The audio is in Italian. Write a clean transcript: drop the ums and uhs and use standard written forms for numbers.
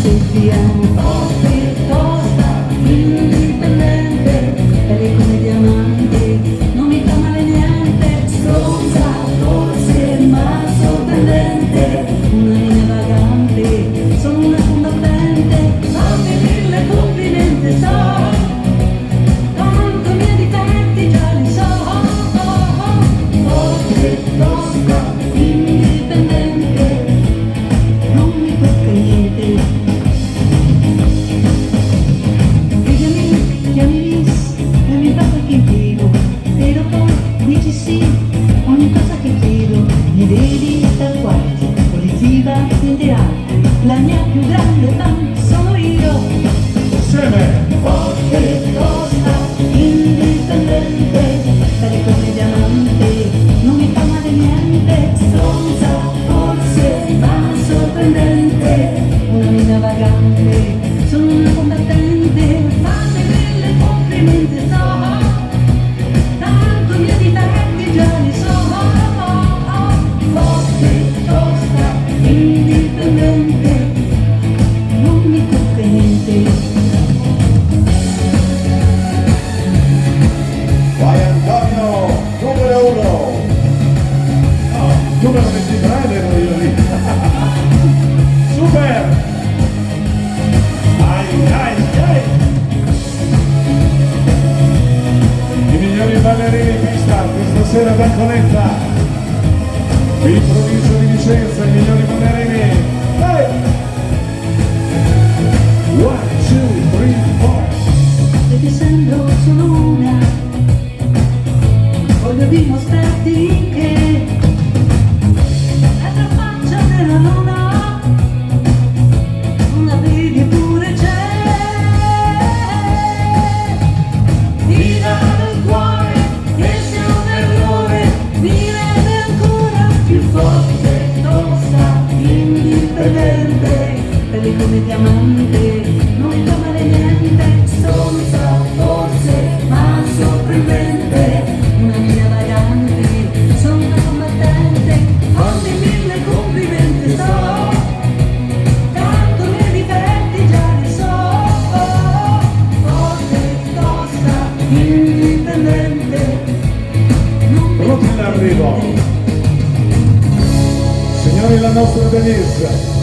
se ti amo forte, tosta, indipendente, belle come diamante, non mi fa male niente, stronza, forse, ma sorprendente, una linea vagante, sono una combattente, fammi mille complimenti, so, tanto i miei difetti già li so, forte, tosta, indipendente, non mi tocca niente. Chiami Liz e mi fa qualche impiego e dopo dici sì, ogni cosa che chiedo mi vedi tal quale, positiva in teatro, la mia più grande fan sono io. Insieme! Forte, tosta, indipendente, belle come diamante, non mi fa male niente, stronza, forse, ma sorprendente, una mina vagante, sono una combattente, fammi mille complimenti, so, tanto i miei difetti già li so, forte, tosta, indipendente, non mi tocca niente. Vai Antonio, numero 1! No, numero 23 ero io lì! Super! Ai ai ai! I migliori ballerini in pista questa sera da Coletta, in provincia di Vicenza, i migliori ballerini! Vai! 1, 2, 3, 4! Se ti sembro solo una, voglio dimostrarti che l'altra faccia della luna, una vedi pure c'è. Mi dà del cuore che sia un errore, mi rende ancora più forte, tosta, indipendente, belle come diamante, non mi fa male niente, stronza, forse, ma sorprendente, una linea vagante, sono una combattente, fammi mille complimenti, so, tanto i miei difetti già li so, forte, tosta, indipendente, non mi Pronti in arrivo! Signori, la nostra Denise!